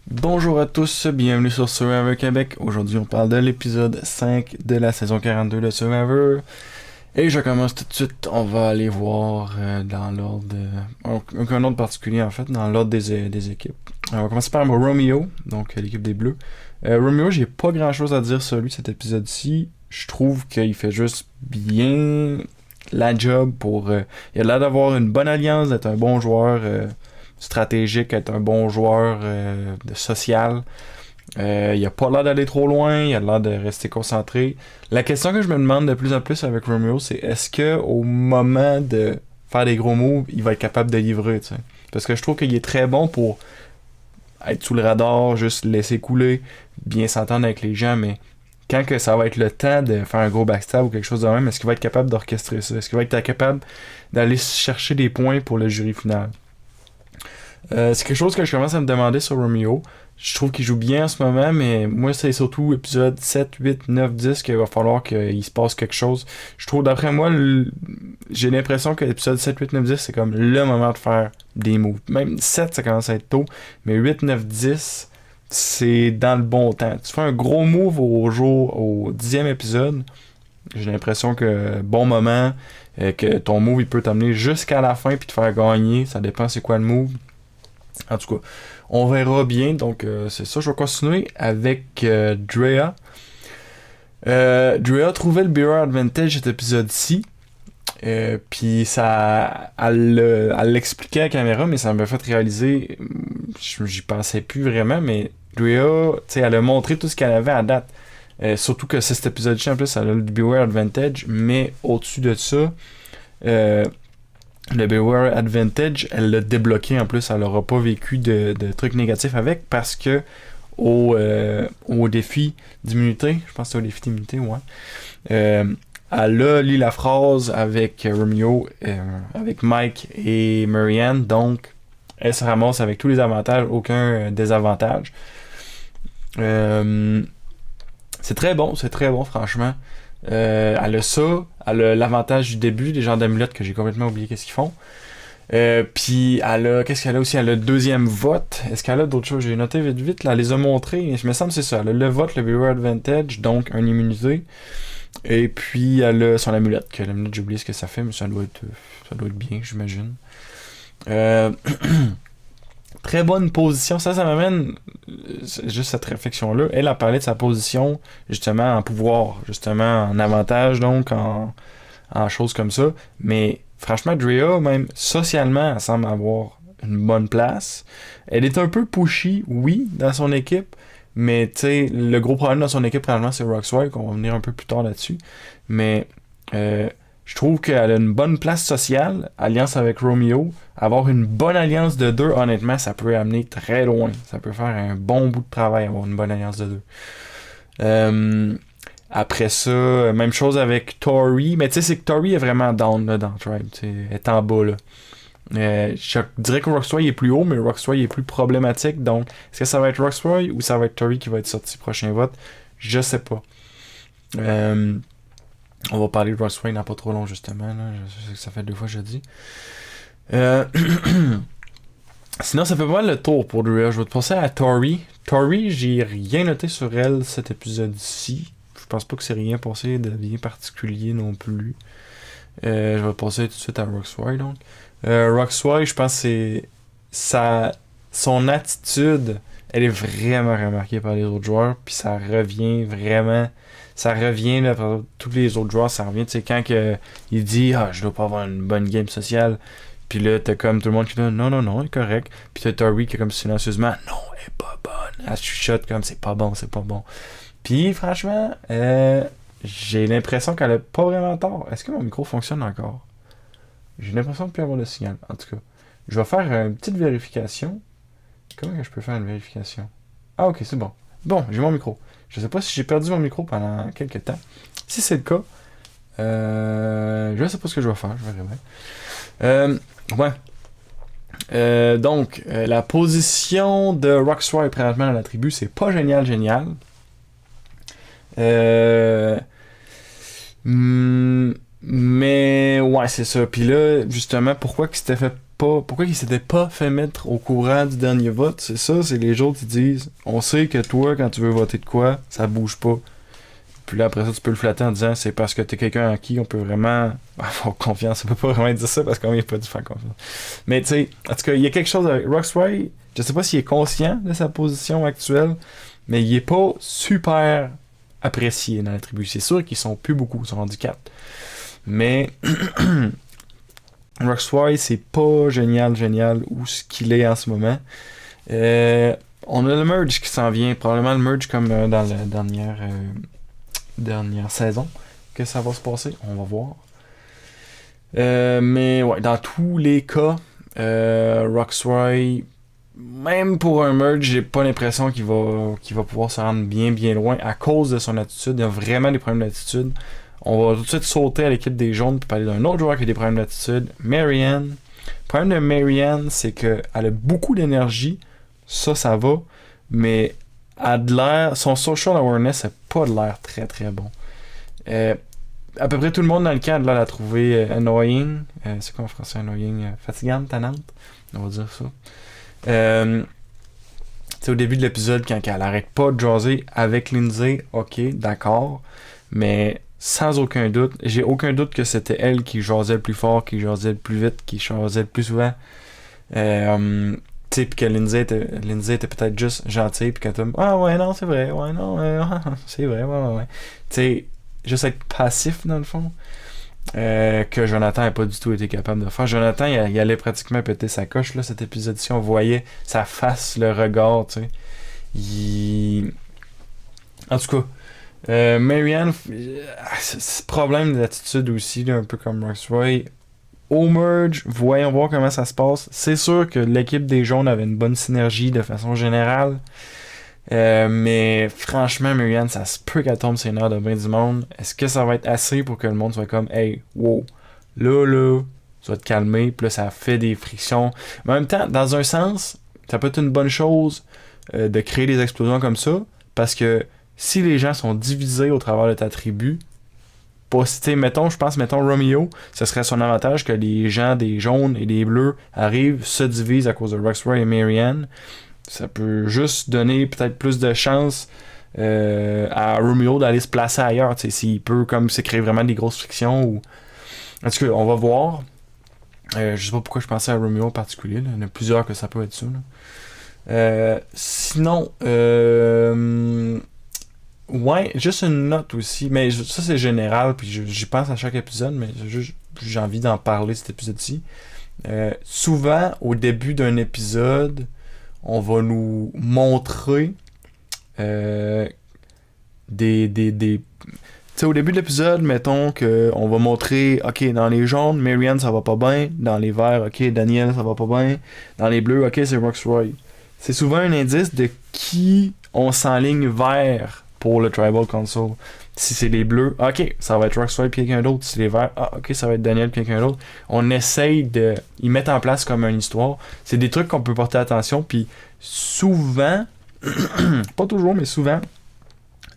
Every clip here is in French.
Bonjour à tous, bienvenue sur Survivor Québec. Aujourd'hui, on parle de l'épisode 5 de la saison 42 de Survivor. Et je commence tout de suite. On va aller voir dans l'ordre. Aucun ordre particulier en fait, dans l'ordre des équipes. On va commencer par Romeo, donc l'équipe des Bleus. Romeo, j'ai pas grand chose à dire sur lui cet épisode-ci. Je trouve qu'il fait juste bien la job pour. Il a l'air d'avoir une bonne alliance, d'être un bon joueur stratégique, être un bon joueur de social. Il a pas l'air d'aller trop loin, il a l'air de rester concentré. La question que je me demande de plus en plus avec Romeo, c'est est-ce que au moment de faire des gros moves, il va être capable de livrer, tu sais. Parce que je trouve qu'il est très bon pour être sous le radar, juste laisser couler, bien s'entendre avec les gens, mais quand que ça va être le temps de faire un gros backstab ou quelque chose de même, est-ce qu'il va être capable d'orchestrer ça? Est-ce qu'il va être capable d'aller chercher des points pour le jury final? C'est quelque chose que je commence à me demander sur Romeo. Je trouve qu'il joue bien en ce moment, mais moi, c'est surtout épisode 7, 8, 9, 10 qu'il va falloir qu'il se passe quelque chose. Je trouve, d'après moi, j'ai l'impression que l'épisode 7, 8, 9, 10, c'est comme le moment de faire des moves. Même 7, ça commence à être tôt, mais 8, 9, 10, c'est dans le bon temps. Tu fais un gros move au 10e épisode, j'ai l'impression que bon moment, que ton move, il peut t'amener jusqu'à la fin puis te faire gagner. Ça dépend c'est quoi le move. En tout cas, on verra bien. Donc, c'est ça. Je vais continuer avec Drea. Drea trouvait le Bearer Advantage cet épisode-ci. Puis ça, elle l'expliquait à la caméra, mais ça m'a fait réaliser, j'y pensais plus vraiment, mais Drea, tu sais, elle a montré tout ce qu'elle avait à date. Surtout que c'est cet épisode-ci, en plus, elle a le Beware Advantage, mais au-dessus de ça, le Beware Advantage, elle l'a débloqué en plus, elle n'aura pas vécu de trucs négatifs avec, parce que au défi d'immunité, je pense que c'est au défi d'immunité, ouais, elle a lu la phrase avec Romeo, avec Mike et Marianne, donc elle se ramasse avec tous les avantages, aucun désavantage. C'est très bon, franchement. Elle a ça, elle a l'avantage du début, des gens d'amulettes que j'ai complètement oublié qu'est-ce qu'ils font. Puis qu'est-ce qu'elle a aussi? Elle a le deuxième vote. Est-ce qu'elle a d'autres choses? J'ai noté vite vite, là, elle les a montrées. Je me semble que c'est ça. Elle a le vote, le Viewer Advantage, donc un immunisé. Et puis elle a son amulette, que l'amulette, j'ai oublié ce que ça fait, mais ça doit être bien, j'imagine. Très bonne position. Ça m'amène juste cette réflexion-là. Elle a parlé de sa position, justement, en pouvoir, justement, en avantage, donc, en choses comme ça. Mais franchement, Drea, même socialement, elle semble avoir une bonne place. Elle est un peu pushy, oui, dans son équipe. Mais, tu sais, le gros problème dans son équipe, probablement, c'est Roxwell, qu'on va venir un peu plus tard là-dessus. Mais, je trouve qu'elle a une bonne place sociale, alliance avec Romeo. Avoir une bonne alliance de deux, honnêtement, ça peut amener très loin. Ça peut faire un bon bout de travail, avoir une bonne alliance de deux. Après ça, même chose avec Tori. Mais tu sais, c'est que Tori est vraiment down là, dans Tribe. Elle est en bas. Là. Je dirais que Roxroy est plus haut, mais Roxroy est plus problématique. Donc, est-ce que ça va être Roxroy ou ça va être Tori qui va être sorti prochain vote? Je sais pas. On va parler de Roxroy dans pas trop long, justement. Là. Je sais que ça fait 2 fois que je dis. Sinon, ça fait pas mal le tour pour Drea. Je vais te passer à Tori. Tori, j'ai rien noté sur elle cet épisode-ci. Je pense pas que c'est rien passé de bien particulier non plus. Je vais passer tout de suite à Roxroy, donc. Roxroy, je pense que son attitude, elle est vraiment remarquée par les autres joueurs, puis ça revient vraiment. Ça revient là, par tous les autres joueurs, ça revient. Tu sais, quand il dit je dois pas avoir une bonne game sociale, puis là, t'as comme tout le monde qui dit non, elle est correct. Puis t'as Tori qui est comme silencieusement non, elle est pas bonne. Elle chuchote comme c'est pas bon. Puis franchement, j'ai l'impression qu'elle a pas vraiment tort. Est-ce que mon micro fonctionne encore? J'ai l'impression de ne plus avoir le signal. En tout cas, je vais faire une petite vérification. Comment que je peux faire une vérification? Ah, ok, c'est bon. Bon, j'ai mon micro. Je sais pas si j'ai perdu mon micro pendant quelques temps. Si c'est le cas, je sais pas ce que je vais faire. Je verrai bien. Donc, la position de Roxroy présentement dans la tribu, c'est pas génial. Mais ouais, c'est ça. Puis là, justement, pourquoi qu'il s'était fait pourquoi il s'était pas fait mettre au courant du dernier vote, c'est ça, c'est les autres qui disent, on sait que toi, quand tu veux voter de quoi, ça bouge pas. Puis là, après ça, tu peux le flatter en disant, c'est parce que t'es quelqu'un en qui on peut vraiment avoir confiance. On peut pas vraiment dire ça parce qu'on vient pas dû faire confiance. Mais tu sais, en tout cas, il y a quelque chose avec Rocksroy, je sais pas s'il est conscient de sa position actuelle, mais il est pas super apprécié dans la tribu. C'est sûr qu'ils sont plus beaucoup, ils sont rendus 4. Mais Rocksroy, c'est pas génial où ce qu'il est en ce moment. On a le merge qui s'en vient, probablement le merge comme dans la dernière saison que ça va se passer, on va voir. Mais ouais, dans tous les cas, Rocksroy, même pour un merge, j'ai pas l'impression qu'il va pouvoir se rendre bien loin à cause de son attitude. Il y a vraiment des problèmes d'attitude. On va tout de suite sauter à l'équipe des jaunes pour parler d'un autre joueur qui a des problèmes d'attitude, Marianne. Le problème de Marianne, c'est qu'elle a beaucoup d'énergie, ça va, mais elle a de l'air, son social awareness n'a pas de l'air très bon. À peu près tout le monde dans le camp l'a trouvé annoying. C'est quoi en français annoying? Fatigante, tannante? On va dire ça. Au début de l'épisode, quand elle arrête pas de jaser avec Lindsay, ok, d'accord, mais sans aucun doute, j'ai aucun doute que c'était elle qui jasait le plus fort, qui jasait le plus vite, qui jasait le plus souvent. Tu sais, pis que Lindsay était peut-être juste gentille, pis qu'elle ah ouais, non, c'est vrai, ouais, non, c'est vrai, ouais. Tu sais, juste être passif dans le fond. Que Jonathan n'a pas du tout été capable de faire. Jonathan, il allait pratiquement péter sa coche, là, cet épisode-ci. On voyait sa face, le regard, tu sais. En tout cas, Marianne, c'est problème d'attitude aussi, là, un peu comme Rocksroy. Au merge, voyons voir comment ça se passe. C'est sûr que l'équipe des jaunes avait une bonne synergie de façon générale. Mais franchement, Marianne, ça se peut qu'elle tombe sur une heure de bain du monde. Est-ce que ça va être assez pour que le monde soit comme hey, wow, là, tu vas te calmer, puis là, ça fait des frictions. Mais en même temps, dans un sens, ça peut être une bonne chose de créer des explosions comme ça, parce que si les gens sont divisés au travers de ta tribu, mettons Romeo, ce serait son avantage que les gens des jaunes et des bleus arrivent, se divisent à cause de Rocksroy et Marianne. Ça peut juste donner peut-être plus de chance à Romeo d'aller se placer ailleurs, s'il peut comme se créer vraiment des grosses frictions ou... En tout cas, on va voir. Je sais pas pourquoi je pensais à Romeo en particulier, là. Il y en a plusieurs que ça peut être ça, là. Sinon, ouais, juste une note aussi, mais ça c'est général, puis j'y pense à chaque épisode, mais j'ai envie d'en parler cet épisode-ci. Souvent, au début d'un épisode, on va nous montrer des tu sais, au début de l'épisode, mettons qu'on va montrer, ok, dans les jaunes, Marianne ça va pas bien, dans les verts, ok, Daniel ça va pas bien, dans les bleus, ok, c'est Rocksroy. C'est souvent un indice de qui on s'enligne vers pour le Tribal Council. Si c'est les bleus, ok, ça va être Rocksroy et quelqu'un d'autre. Si c'est les verts, ok, ça va être Daniel et quelqu'un d'autre. On essaye de y mettre en place comme une histoire. C'est des trucs qu'on peut porter attention, puis souvent, pas toujours, mais souvent,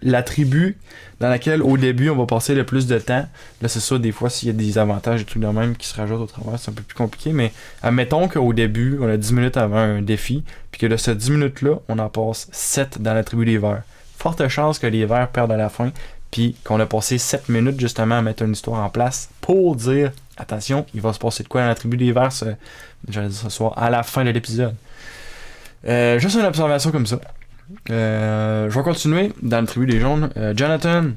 la tribu dans laquelle au début on va passer le plus de temps, là c'est ça, des fois s'il y a des avantages et trucs de même qui se rajoutent au travers, c'est un peu plus compliqué, mais admettons qu'au début on a 10 minutes avant un défi, puis que de ces 10 minutes là on en passe 7 dans la tribu des verts. Forte chance que les verts perdent à la fin, puis qu'on a passé 7 minutes justement à mettre une histoire en place pour dire attention, il va se passer de quoi dans la tribu des verts ce soir à la fin de l'épisode. Juste une observation comme ça. Je vais continuer dans le tribu des jaunes. Jonathan,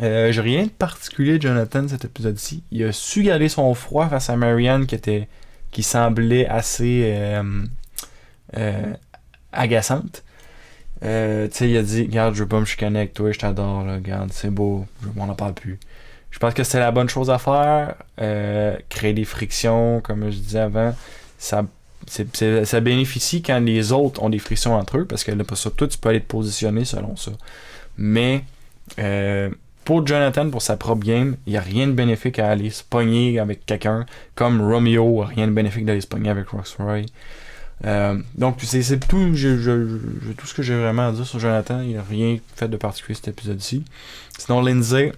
j'ai rien de particulier de Jonathan cet épisode-ci. Il a su garder son froid face à Marianne qui semblait assez agaçante. Tu sais, il a dit regarde, je veux pas me chicaner avec toi, je t'adore, là, regarde, c'est beau, on n'en parle plus. Je pense que c'est la bonne chose à faire. Créer des frictions, comme je disais avant, ça bénéficie quand les autres ont des frictions entre eux, parce que là, pour ça, toi, tu peux aller te positionner selon ça. Mais pour Jonathan, pour sa propre game, il n'y a rien de bénéfique à aller se pogner avec quelqu'un, comme Romeo, rien de bénéfique d'aller se pogner avec Rocksroy. Donc c'est tout, j'ai tout ce que j'ai vraiment à dire sur Jonathan. Il n'y a rien fait de particulier cet épisode-ci. Sinon Lindsay,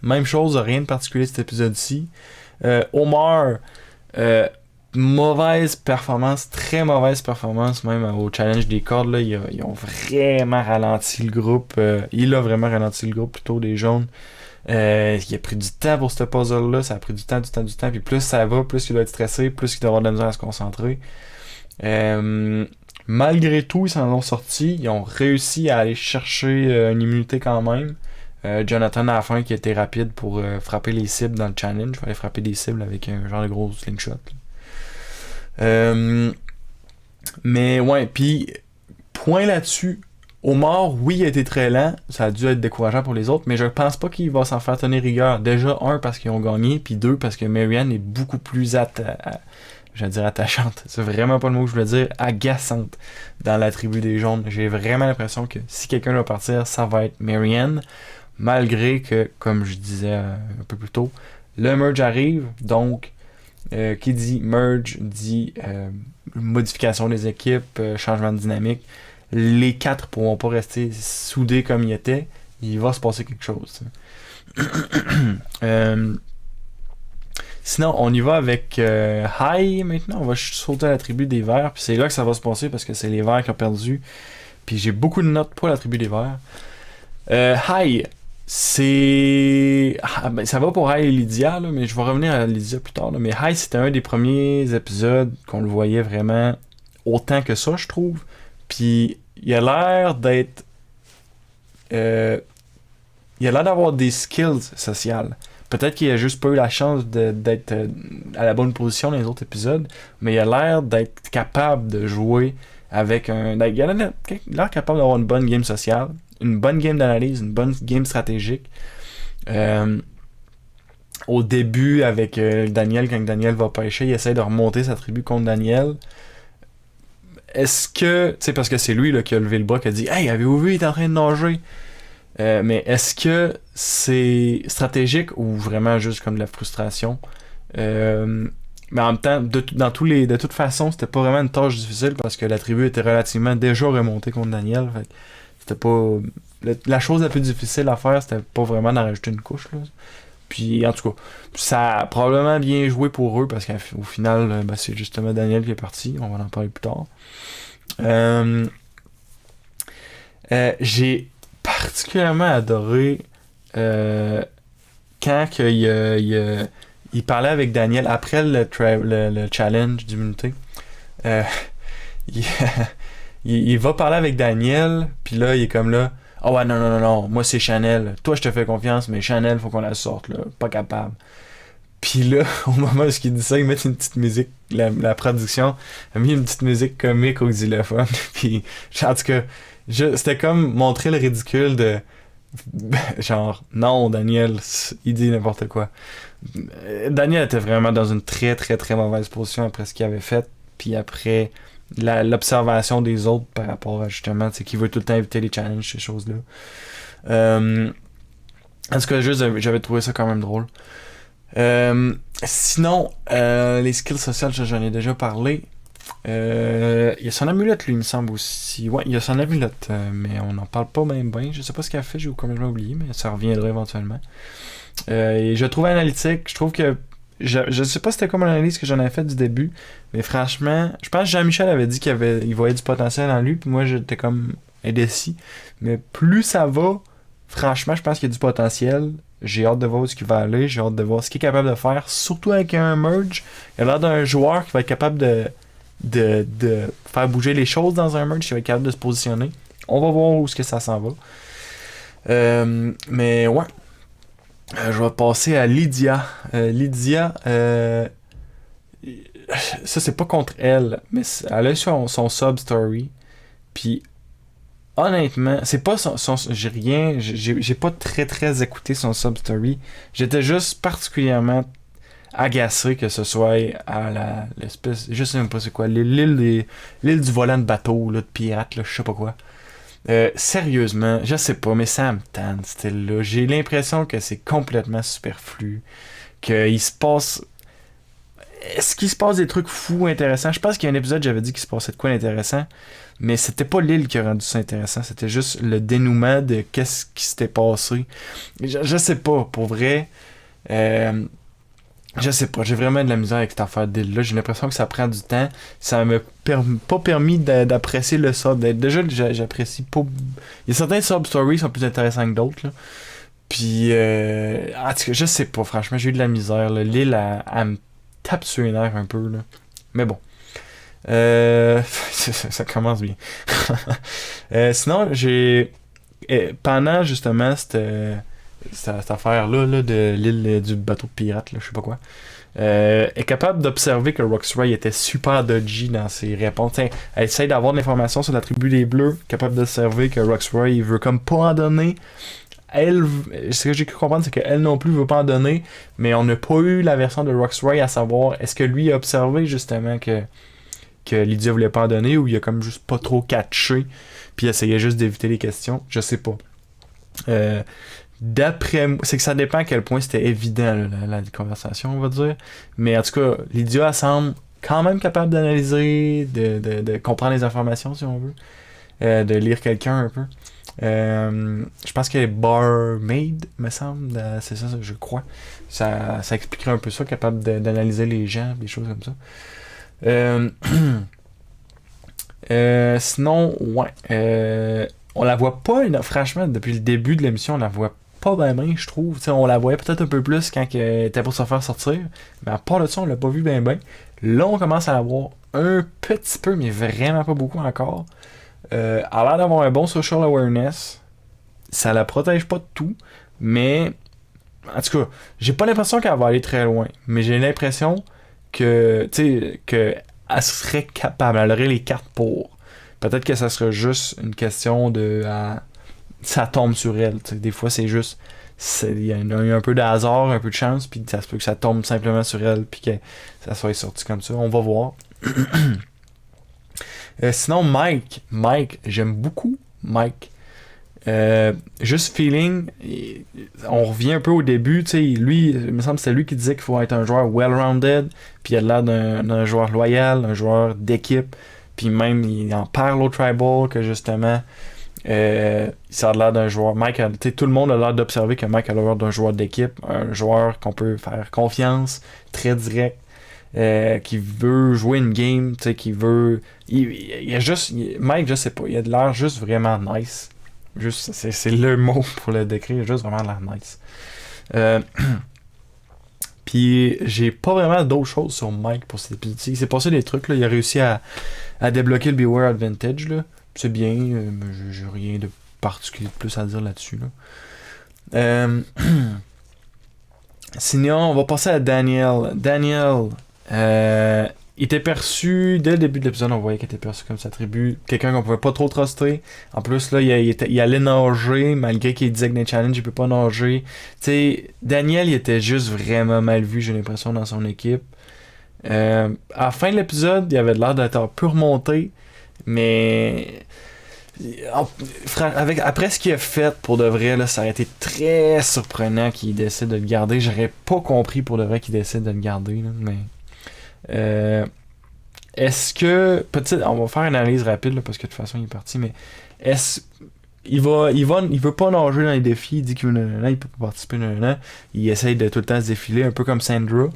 même chose, rien de particulier cet épisode-ci. Omar, mauvaise performance, très mauvaise performance même au challenge des cordes. Là, ils ont vraiment ralenti le groupe. Il a vraiment ralenti le groupe plutôt des jaunes. Il a pris du temps pour ce puzzle-là. Ça a pris du temps. Puis plus ça va, plus il doit être stressé, plus il doit avoir de la misère à se concentrer. Malgré tout, ils s'en ont sortis. Ils ont réussi à aller chercher une immunité quand même. Jonathan à la fin qui était rapide pour frapper les cibles dans le challenge. Il fallait frapper des cibles avec un genre de gros slingshot. Mais ouais, puis point là-dessus. Omar, oui, il a été très lent. Ça a dû être décourageant pour les autres, mais je pense pas qu'il va s'en faire tenir rigueur. Déjà, un, parce qu'ils ont gagné, puis deux, parce que Marianne est beaucoup plus attachante. C'est vraiment pas le mot que je voulais dire. Agaçante dans la tribu des jaunes. J'ai vraiment l'impression que si quelqu'un doit partir, ça va être Marianne. Malgré que, comme je disais un peu plus tôt, le merge arrive, donc qui dit merge dit modification des équipes, changement de dynamique. Les quatre pourront pas rester soudés comme ils étaient. Il va se passer quelque chose. Sinon, on y va avec High maintenant. On va sauter à la tribu des Verts. Puis c'est là que ça va se passer parce que c'est les Verts qui ont perdu. Puis j'ai beaucoup de notes pour la tribu des Verts. High, c'est. Ben, ça va pour High et Lydia, là, mais je vais revenir à Lydia plus tard. Là. Mais High, c'était un des premiers épisodes qu'on le voyait vraiment autant que ça, je trouve. Puis il a l'air d'être. Il a l'air d'avoir des skills sociales. Peut-être qu'il a juste pas eu la chance d'être à la bonne position dans les autres épisodes, mais il a l'air d'être capable de jouer avec un. Il a l'air capable d'avoir une bonne game sociale, une bonne game d'analyse, une bonne game stratégique. Au début, avec Daniel, quand Daniel va pêcher, il essaie de remonter sa tribu contre Daniel. Est-ce que, tu sais, parce que c'est lui là, qui a levé le bras, qui a dit « Hey, avez-vous vu, il est en train de nager? » Mais est-ce que c'est stratégique ou vraiment juste comme de la frustration? Mais en même temps, de toute façon, c'était pas vraiment une tâche difficile parce que la tribu était relativement déjà remontée contre Daniel. Fait que c'était pas... La chose la plus difficile à faire, c'était pas vraiment d'en rajouter une couche, là. Puis, en tout cas, ça a probablement bien joué pour eux parce qu'au final, c'est justement Daniel qui est parti. On va en parler plus tard. J'ai particulièrement adoré quand il parlait avec Daniel après le challenge d'immunité. Il va parler avec Daniel, puis là, il est comme là. Ah ouais, non, moi c'est Chanel. Toi, je te fais confiance, mais Chanel, faut qu'on la sorte, là. Pas capable. Puis là, au moment où il dit ça, il met une petite musique, la production a mis une petite musique comique au xylophone. Puis, en tout cas, c'était comme montrer le ridicule de. Genre, non, Daniel, il dit n'importe quoi. Daniel était vraiment dans une très, très, très mauvaise position après ce qu'il avait fait. Puis après. L'observation des autres par rapport à justement, c'est qu'il veut tout le temps éviter les challenges, ces choses-là. En tout cas, juste, j'avais trouvé ça quand même drôle. Sinon, les skills sociales, j'en ai déjà parlé. Il y a son amulette, lui, il me semble aussi. Ouais, il y a son amulette, mais on n'en parle pas même bien. Je sais pas ce qu'elle fait, j'ai complètement oublié, mais ça reviendra éventuellement. Et je trouve analytique, je trouve que je sais pas c'était comme l'analyse que j'en avais fait du début, mais franchement, je pense que Jean-Michel avait dit il voyait du potentiel en lui, puis moi j'étais comme indécis. Mais plus ça va, franchement, je pense qu'il y a du potentiel. J'ai hâte de voir où ce qu'il va aller, j'ai hâte de voir ce qu'il est capable de faire, surtout avec un merge. Il a l'air d'un joueur qui va être capable de faire bouger les choses dans un merge, qui va être capable de se positionner. On va voir où ce que ça s'en va. Mais ouais. Je vais passer à Lydia. Lydia, ça c'est pas contre elle, mais elle a eu son sub-story. Puis honnêtement, c'est pas j'ai pas très très écouté son sub-story. J'étais juste particulièrement agacé que ce soit à l'espèce, je sais même pas c'est quoi, l'île du volant de bateau, là, de pirate, là, je sais pas quoi. Sérieusement, je sais pas, mais ça me tente, style-là. J'ai l'impression que c'est complètement superflu. Qu'il se passe. Est-ce qu'il se passe des trucs fous intéressants? Je pense qu'il y a un épisode, j'avais dit qu'il se passait de quoi d'intéressant. Mais c'était pas l'île qui a rendu ça intéressant. C'était juste le dénouement de qu'est-ce qui s'était passé. Je sais pas, pour vrai. Je sais pas, j'ai vraiment de la misère avec cette affaire d'île-là. J'ai l'impression que ça prend du temps. Ça m'a pas permis d'apprécier le sub. Déjà, j'apprécie pas. Il y a certains sub-stories qui sont plus intéressants que d'autres, là. Puis, en tout cas, je sais pas, franchement, j'ai eu de la misère, là. L'île, elle me tape sur les nerfs un peu, là. Mais bon. Ça commence bien. Sinon, pendant justement cette affaire-là là, de l'île du bateau de pirate, là, je sais pas quoi, est capable d'observer que Roxray était super dodgy dans ses réponses. T'sais, elle essaie d'avoir de l'information sur la tribu des Bleus, capable d'observer que Roxray il veut comme pas en donner. Elle, ce que j'ai cru comprendre, c'est qu'elle non plus veut pas en donner, mais on n'a pas eu la version de Roxray à savoir est-ce que lui a observé justement que Lydia voulait pas en donner ou il a comme juste pas trop catché puis il essayait juste d'éviter les questions, je sais pas. D'après moi, c'est que ça dépend à quel point c'était évident là, la conversation, on va dire, mais en tout cas Lydia elle semble quand même capable d'analyser, de comprendre les informations si on veut, de lire quelqu'un un peu. Je pense qu'elle est barmaid, me semble, c'est ça je crois, ça expliquerait un peu ça, capable d'analyser les gens, des choses comme ça. Sinon, ouais. On la voit pas, franchement, depuis le début de l'émission, on la voit pas bien, je trouve. T'sais, on la voyait peut-être un peu plus quand elle était pour se faire sortir. Mais à part de ça, on l'a pas vu bien. Là, on commence à la voir un petit peu, mais vraiment pas beaucoup encore. Elle a l'air d'avoir un bon social awareness. Ça la protège pas de tout, mais en tout cas, j'ai pas l'impression qu'elle va aller très loin. Mais j'ai l'impression que elle serait capable, elle aurait les cartes pour. Peut-être que ça serait juste une question de ça tombe sur elle. T'sais. Des fois c'est juste il y a un peu de hasard, un peu de chance, puis ça se peut que ça tombe simplement sur elle, puis que ça soit sorti comme ça. On va voir. Sinon Mike, j'aime beaucoup Mike. Juste feeling, on revient un peu au début, tu sais, lui, il me semble que c'est lui qui disait qu'il faut être un joueur well-rounded, puis il a l'air d'un joueur loyal, un joueur d'équipe, puis même il en parle au Tribal que justement ça a l'air d'un joueur. Mike, tout le monde a l'air d'observer que Mike a l'air d'un joueur d'équipe, un joueur qu'on peut faire confiance, très direct, qui veut jouer une game, tu sais, qui veut. Il a juste. Mike, je sais pas, il a de l'air juste vraiment nice. Juste, c'est le mot pour le décrire, juste vraiment de l'air nice. Puis j'ai pas vraiment d'autres choses sur Mike pour cet épisode. Il s'est passé des trucs, là. Il a réussi à débloquer le Beware Advantage, là. C'est bien, mais j'ai rien de particulier de plus à dire là-dessus, là. Sinon, on va passer à Daniel. Daniel, il était perçu, dès le début de l'épisode, on voyait qu'il était perçu comme sa tribu, quelqu'un qu'on pouvait pas trop truster. En plus, là, il allait nager, malgré qu'il disait que dans les challenges, il peut pas nager. Tu sais, Daniel, il était juste vraiment mal vu, j'ai l'impression, dans son équipe. À la fin de l'épisode, il avait l'air d'être un peu remonté, mais après ce qu'il a fait, pour de vrai, là, ça aurait été très surprenant qu'il décide de le garder. J'aurais pas compris pour de vrai qu'il décide de le garder, là, mais... est-ce que on va faire une analyse rapide là, parce que de toute façon il est parti, mais il veut pas nager dans les défis, il dit qu'il peut pas participer il essaye de tout le temps se défiler un peu comme Sandra.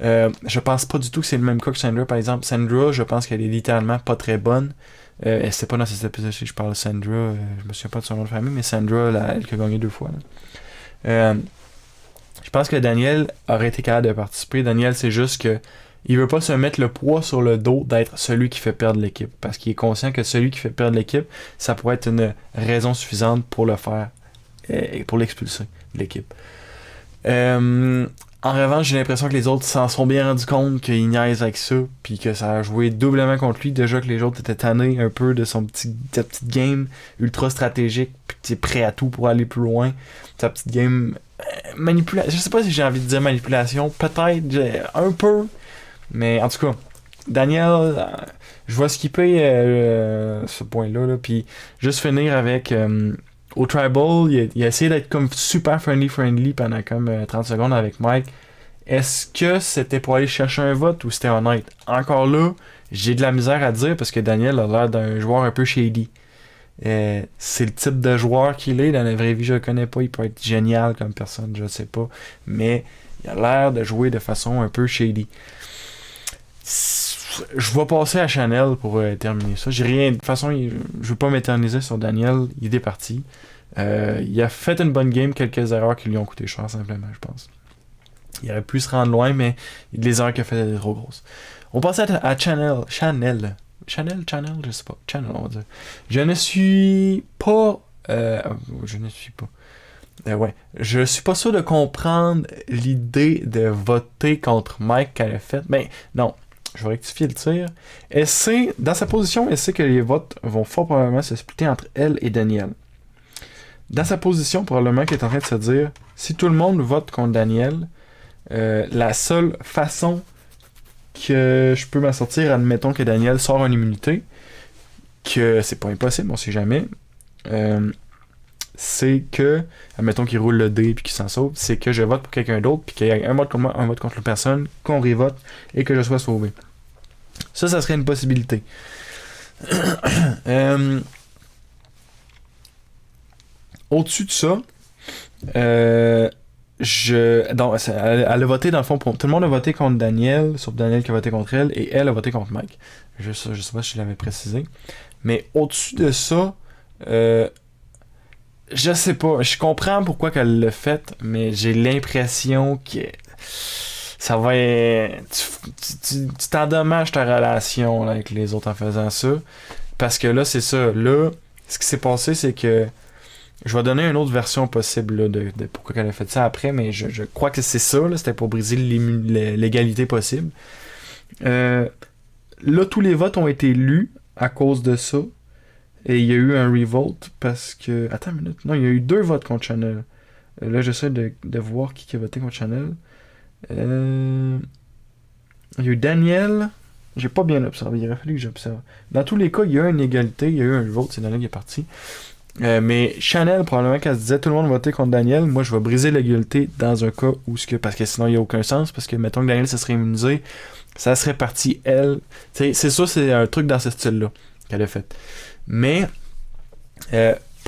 Je pense pas du tout que c'est le même cas que Sandra, par exemple. Sandra, je pense qu'elle est littéralement pas très bonne. C'est pas dans cet épisode que je parle de Sandra, je me souviens pas de son nom de famille, mais Sandra, elle qui a gagné 2 fois là. Je pense que Daniel aurait été capable de participer. Daniel, c'est juste que il veut pas se mettre le poids sur le dos d'être celui qui fait perdre l'équipe. Parce qu'il est conscient que celui qui fait perdre l'équipe, ça pourrait être une raison suffisante pour le faire et pour l'expulser de l'équipe. En revanche, j'ai l'impression que les autres s'en sont bien rendus compte qu'ils niaisent avec ça, puis que ça a joué doublement contre lui. Déjà que les autres étaient tannés un peu de sa petite game ultra stratégique, puis qu'il est prêt à tout pour aller plus loin. Sa petite game manipulation. Je sais pas si j'ai envie de dire manipulation, peut-être un peu. Mais en tout cas, Daniel, je vais skipper ce point-là, là, puis juste finir avec au Tribal, il a essayé d'être comme super friendly pendant comme 30 secondes avec Mike. Est-ce que c'était pour aller chercher un vote ou c'était honnête? Encore là, j'ai de la misère à dire parce que Daniel a l'air d'un joueur un peu shady. C'est le type de joueur qu'il est. Dans la vraie vie, je le connais pas. Il peut être génial comme personne, je sais pas. Mais il a l'air de jouer de façon un peu shady. Je vais passer à Chanel pour terminer ça. J'ai rien. De toute façon, je veux pas m'éterniser sur Daniel. Il est parti. Il a fait une bonne game, quelques erreurs qui lui ont coûté cher, simplement, je pense. Il aurait pu se rendre loin, mais les erreurs qu'il a fait étaient trop grosses. On passe à Chanel, je sais pas. Chanel, on va dire. Je ne suis pas. Ouais. Je suis pas sûr de comprendre l'idée de voter contre Mike qu'elle a fait. Mais non, je vais rectifier le tir. Dans sa position, elle sait que les votes vont fort probablement se splitter entre elle et Daniel. Dans sa position, probablement qu'elle est en train de se dire, si tout le monde vote contre Daniel, la seule façon que je peux m'en sortir, admettons que Daniel sort en immunité, que c'est pas impossible, on sait jamais, c'est que, admettons qu'il roule le dé puis qu'il s'en sauve, c'est que je vote pour quelqu'un d'autre, puis qu'il y ait un vote contre moi, un vote contre l'autre personne, qu'on revote et que je sois sauvé. Ça serait une possibilité. Au-dessus de ça, elle a voté dans le fond tout le monde a voté contre Daniel, sauf Daniel qui a voté contre elle, et elle a voté contre Mike. Je sais pas si je l'avais précisé. Mais au-dessus de ça, je sais pas. Je comprends pourquoi qu'elle l'a fait, mais j'ai l'impression que ça va être... Tu t'endommages ta relation là, avec les autres en faisant ça. Parce que là, c'est ça. Là, ce qui s'est passé, c'est que je vais donner une autre version possible là, de pourquoi elle a fait ça après, mais je crois que c'est ça. Là, c'était pour briser l'égalité possible. Là, tous les votes ont été lus à cause de ça. Et il y a eu un revolt parce que... Attends une minute. Non, il y a eu 2 votes contre Chanel. Là, j'essaie de voir qui a voté contre Chanel. Il y a eu Daniel. J'ai pas bien observé. Il aurait fallu que j'observe. Dans tous les cas, il y a eu une égalité. Il y a eu un revolt. C'est Daniel qui est parti. Mais Chanel, probablement qu'elle se disait tout le monde votait contre Daniel. Moi, je vais briser l'égalité dans un cas où... Parce que sinon, il n'y a aucun sens. Parce que, mettons que Daniel se serait immunisé, ça serait parti, elle. T'sais, c'est ça, c'est un truc dans ce style-là qu'elle a fait. Mais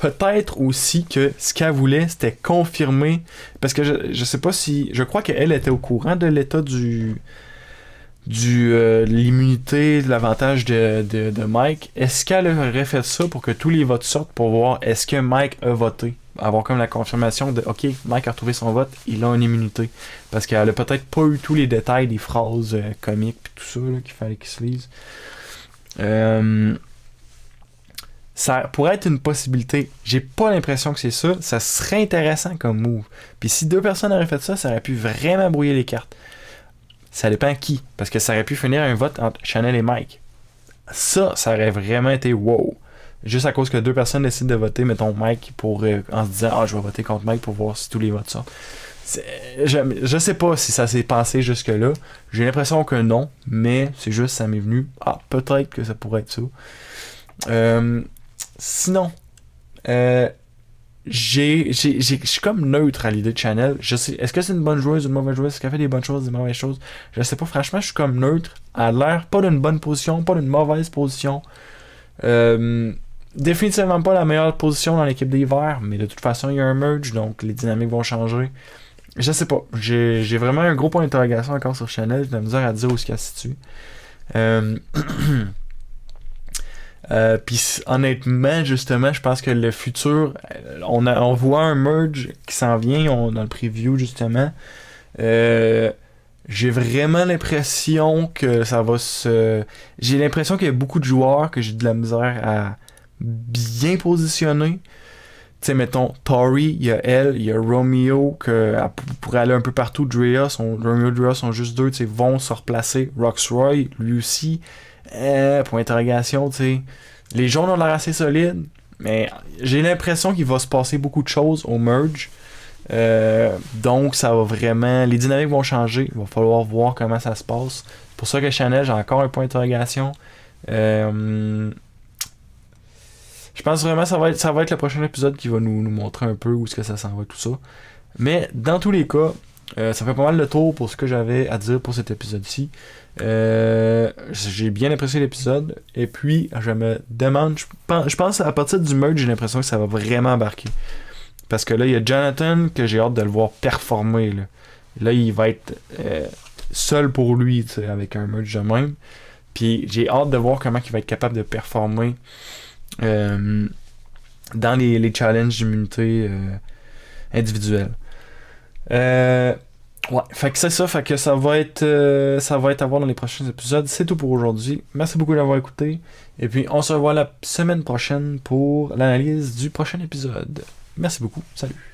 peut-être aussi que ce qu'elle voulait, c'était confirmer. Parce que je sais pas si... Je crois qu'elle était au courant de l'état de l'immunité, de l'avantage de Mike. Est-ce qu'elle aurait fait ça pour que tous les votes sortent pour voir est-ce que Mike a voté? Avoir comme la confirmation de OK, Mike a retrouvé son vote, il a une immunité. Parce qu'elle a peut-être pas eu tous les détails des phrases comiques pis tout ça là, qu'il fallait qu'il se lise. Ça pourrait être une possibilité. J'ai pas l'impression que c'est ça. Ça serait intéressant comme move. Puis si 2 personnes auraient fait ça, ça aurait pu vraiment brouiller les cartes. Ça dépend qui. Parce que ça aurait pu finir un vote entre Chanel et Mike. Ça aurait vraiment été wow. Juste à cause que 2 personnes décident de voter, mettons Mike, pour en se disant je vais voter contre Mike pour voir si tous les votes sortent. Je sais pas si ça s'est passé jusque-là. J'ai l'impression que non. Mais c'est juste, ça m'est venu. Peut-être que ça pourrait être ça. Sinon, je suis comme neutre à l'idée de Chanel. Est-ce que c'est une bonne joueuse ou une mauvaise joueuse? Est-ce qu'elle fait des bonnes choses, des mauvaises choses? Je sais pas, franchement, je suis comme neutre. Elle a l'air pas d'une bonne position, pas d'une mauvaise position. Définitivement pas la meilleure position dans l'équipe d'hiver, mais de toute façon, il y a un merge, donc les dynamiques vont changer. Je sais pas, j'ai vraiment un gros point d'interrogation encore sur Chanel. J'ai de la misère à dire où est-ce qu'elle se situe. Puis honnêtement, justement, je pense que le futur, on voit un merge qui s'en vient, dans le preview justement. J'ai vraiment l'impression que ça va se... J'ai l'impression qu'il y a beaucoup de joueurs que j'ai de la misère à bien positionner. Tu sais, mettons, Tori, il y a elle, il y a Romeo, que pourrait aller un peu partout. Romeo et Drea sont juste 2, tu sais, vont se replacer. Roxroy, lui aussi, point d'interrogation, tu sais. Les jaunes ont l'air assez solides, mais j'ai l'impression qu'il va se passer beaucoup de choses au merge. Donc, ça va vraiment... Les dynamiques vont changer. Il va falloir voir comment ça se passe. C'est pour ça que Chanel, j'ai encore un point d'interrogation. Je pense vraiment que ça va être le prochain épisode qui va nous montrer un peu où est-ce que ça s'en va, tout ça. Mais dans tous les cas, ça fait pas mal le tour pour ce que j'avais à dire pour cet épisode-ci. J'ai bien apprécié l'épisode. Et puis, je me demande... Je pense à partir du merge, j'ai l'impression que ça va vraiment embarquer. Parce que là, il y a Jonathan que j'ai hâte de le voir performer. Là. Là, il va être seul pour lui, tu sais, avec un merch de même. Puis j'ai hâte de voir comment il va être capable de performer dans les challenges d'immunité individuelle. Ouais, fait que c'est ça, fait que ça va être à voir dans les prochains épisodes. C'est tout pour aujourd'hui. Merci beaucoup d'avoir écouté. Et puis on se revoit la semaine prochaine pour l'analyse du prochain épisode. Merci beaucoup. Salut.